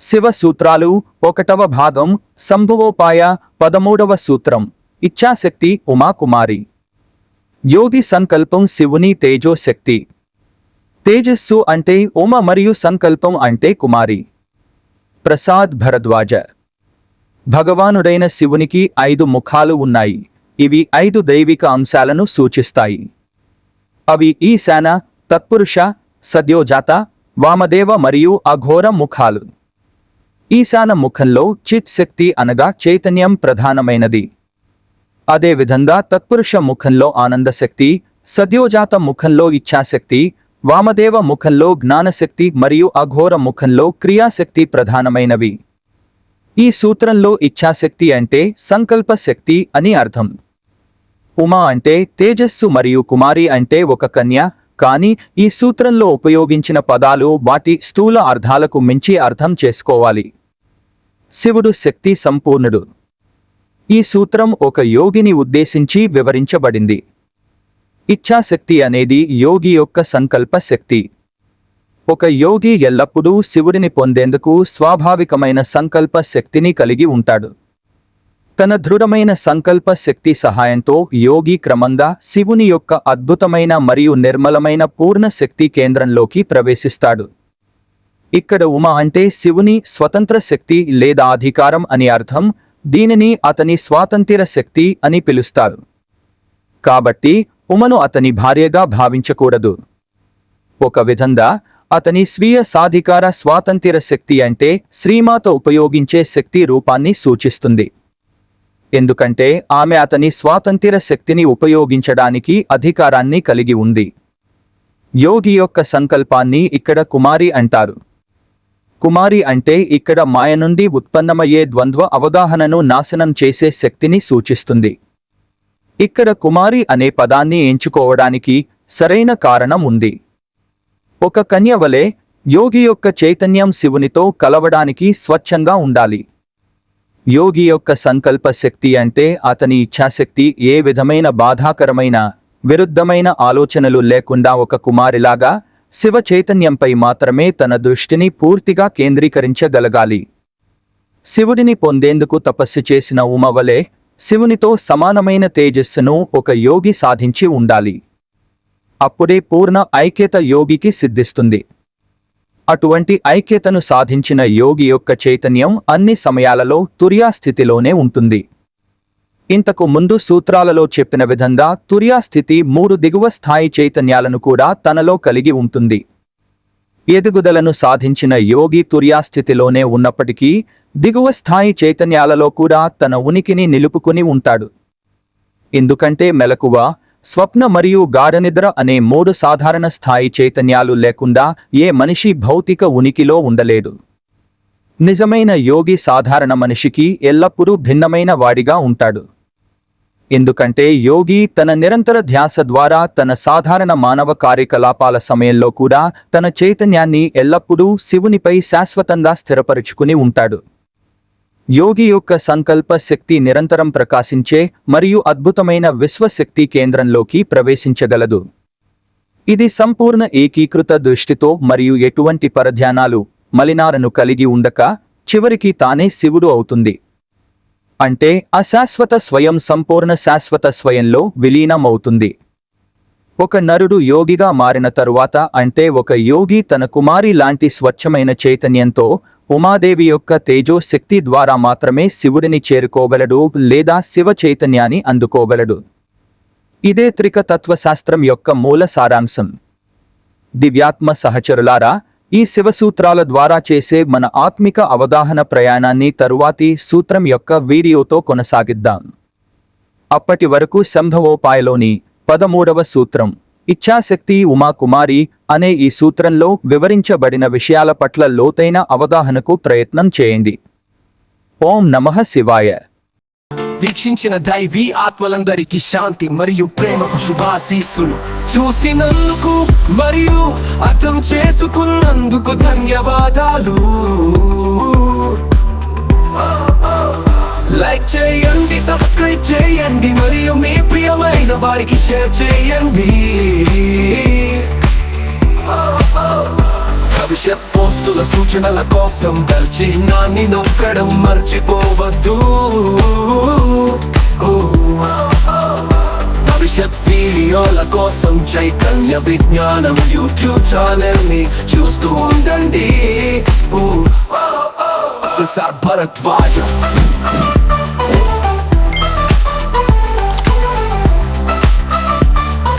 శివ సూత్రాలు 1వ భాగం సంభవోపాయ 13వ సూత్రం ఇచ్ఛాశక్తి ఉమాకుమారి. యోగి సంకల్పం శివుని తేజో శక్తి. తేజస్సు అంటే ఉమ మరియు సంకల్పం అంటే కుమారి. ప్రసాద్ భరద్వాజ. భగవానుడైన శివునికి 5 ముఖాలు ఉన్నాయి. ఇవి 5 దైవిక అంశాలను సూచిస్తాయి. అవి ఈశాన, తత్పురుష, సద్యోజాత, వామదేవ మరియు అఘోర ముఖాలు. ఈశాన ముఖంలో చిత్ శక్తి అనగా చైతన్యం ప్రధానమైనది. అదేవిధంగా తత్పురుష ముఖంలో ఆనందశక్తి, సద్యోజాత ముఖంలో ఇచ్ఛాశక్తి, వామదేవ ముఖంలో జ్ఞానశక్తి మరియు అఘోర ముఖంలో క్రియాశక్తి ప్రధానమైనవి. ఈ సూత్రంలో ఇచ్ఛాశక్తి అంటే సంకల్ప శక్తి అని అర్థం. ఉమా అంటే తేజస్సు మరియు కుమారి అంటే ఒక కన్య. కానీ ఈ సూత్రంలో ఉపయోగించిన పదాలు వాటి స్థూల అర్థాలకు మించి అర్థం చేసుకోవాలి. శివుడు శక్తి సంపూర్ణుడు. ఈ సూత్రం ఒక యోగిని ఉద్దేశించి వివరించబడింది. ఇచ్ఛాశక్తి అనేది యోగి యొక్క సంకల్ప శక్తి. ఒక యోగి ఎల్లప్పుడూ శివుడిని పొందేందుకు స్వాభావికమైన సంకల్ప శక్తిని కలిగి ఉంటాడు. తన దృఢమైన సంకల్ప శక్తి సహాయంతో యోగి క్రమంగా శివుని యొక్క అద్భుతమైన మరియు నిర్మలమైన పూర్ణ శక్తి కేంద్రంలోకి ప్రవేశిస్తాడు. ఇక్కడ ఉమ అంటే శివుని స్వతంత్ర శక్తి లేదా అధికారం అని అర్థం. దీనిని అతని స్వాతంత్ర్య శక్తి అని పిలుస్తారు. కాబట్టి ఉమను అతని భార్యగా భావించకూడదు. ఒక విధంగా అతని స్వీయ సాధికార స్వాతంత్ర్య శక్తి అంటే శ్రీమాత ఉపయోగించే శక్తి రూపాన్ని సూచిస్తుంది. ఎందుకంటే ఆమె అతని స్వాతంత్ర్య శక్తిని ఉపయోగించడానికి అధికారాన్ని కలిగి ఉంది. యోగి యొక్క సంకల్పాన్ని ఇక్కడ కుమారి అంటారు. కుమారి అంటే ఇక్కడ మాయ నుండి ఉత్పన్నమయ్యే ద్వంద్వ అవగాహనను నాశనం చేసే శక్తిని సూచిస్తుంది. ఇక్కడ కుమారి అనే పదాన్ని ఎంచుకోవడానికి సరైన కారణం ఉంది. ఒక కన్య వలె యోగి యొక్క చైతన్యం శివునితో కలవడానికి స్వచ్ఛంగా ఉండాలి. యోగి యొక్క సంకల్ప శక్తి అంటే అతని ఇచ్ఛాశక్తి ఏ విధమైన బాధాకరమైన విరుద్ధమైన ఆలోచనలు లేకుండా ఒక కుమారిలాగా శివ చైతన్యంపై మాత్రమే తన దృష్టిని పూర్తిగా కేంద్రీకరించగలగాలి. శివుడిని పొందేందుకు తపస్సు చేసిన ఉమ వలె శివునితో సమానమైన తేజస్సును ఒక యోగి సాధించి ఉండాలి. అప్పుడే పూర్ణ ఐక్యత యోగికి సిద్ధిస్తుంది. అటువంటి ఐక్యతను సాధించిన యోగి యొక్క చైతన్యం అన్ని సమయాలలో తుర్యాస్థితిలోనే ఉంటుంది. ఇంతకు ముందు సూత్రాలలో చెప్పిన విధంగా తుర్యాస్థితి 3 దిగువ స్థాయి చైతన్యాలను కూడా తనలో కలిగి ఉంటుంది. ఎదుగుదలను సాధించిన యోగి తుర్యాస్థితిలోనే ఉన్నప్పటికీ దిగువ స్థాయి చైతన్యాలలో కూడా తన ఉనికిని నిలుపుకుని ఉంటాడు. ఎందుకంటే మెలకువ, స్వప్న మరియు గాఢనిద్ర అనే 3 సాధారణ స్థాయి చైతన్యాలు లేకుండా ఏ మనిషి భౌతిక ఉనికిలో ఉండలేడు. నిజమైన యోగి సాధారణ మనిషికి ఎల్లప్పుడూ భిన్నమైన వాడిగా ఉంటాడు. ఎందుకంటే యోగి తన నిరంతర ధ్యాస ద్వారా తన సాధారణ మానవ కార్యకలాపాల సమయంలో కూడా తన చైతన్యాన్ని ఎల్లప్పుడూ శివునిపై శాశ్వతంగా స్థిరపరుచుకుని ఉంటాడు. యోగి యొక్క సంకల్ప శక్తి నిరంతరం ప్రకాశించే మరియు అద్భుతమైన విశ్వశక్తి కేంద్రంలోకి ప్రవేశించగలదు. ఇది సంపూర్ణ ఏకీకృత దృష్టితో మరియు ఎటువంటి పరధ్యానాలు, మలినాలను కలిగి ఉండక చివరికి తానే శివుడు అవుతుంది. అంటే అశాశ్వత స్వయం సంపూర్ణ శాశ్వత స్వయంలో విలీనమవుతుంది. ఒక నరుడు యోగిగా మారిన తరువాత అంటే ఒక యోగి తన కుమారి లాంటి స్వచ్ఛమైన చైతన్యంతో ఉమాదేవి యొక్క తేజో శక్తి ద్వారా మాత్రమే శివుడిని చేరుకోగలడు లేదా శివ చైతన్యాన్ని అందుకోగలడు. ఇదే త్రిక తత్వశాస్త్రం యొక్క మూల సారాంశం. దివ్యాత్మ సహచరులారా, ఈ శివసూత్రాల ద్వారా చేసే మన ఆత్మిక అవగాహన ప్రయాణాన్ని తరువాతి సూత్రం యొక్క వీడియోతో కొనసాగిద్దాం. అప్పటి వరకు సంభవోపాయలోని 13వ సూత్రం ఇచ్ఛాశక్తి ఉమాకుమారి అనే ఈ సూత్రంలో వివరించబడిన విషయాల పట్ల లోతైన అవగాహనకు ప్రయత్నం చేయండి. ఓం నమః శివాయ. వీక్షించిన దైవీ ఆత్మలందరికీ శాంతి మరియు ప్రేమకు శుభాశీస్సులు. చూసినందుకు మరియు అర్థం చేసుకున్నందుకు ధన్యవాదాలు. లైక్ చేయండి, సబ్స్క్రైబ్ చేయండి మరియు మీ ప్రియమైన వారికి షేర్ చేయండి. భవిష్యత్ పోస్టుల సూచనల కోసం బెల్ చిహ్నాన్ని నొక్కడం మర్చిపోవద్దు. భవిష్యత్ వీడియోల కోసం చైతన్య విజ్ఞానం యూట్యూబ్ ఛానల్ ని చూస్తూ ఉండండి. భరద్వాజ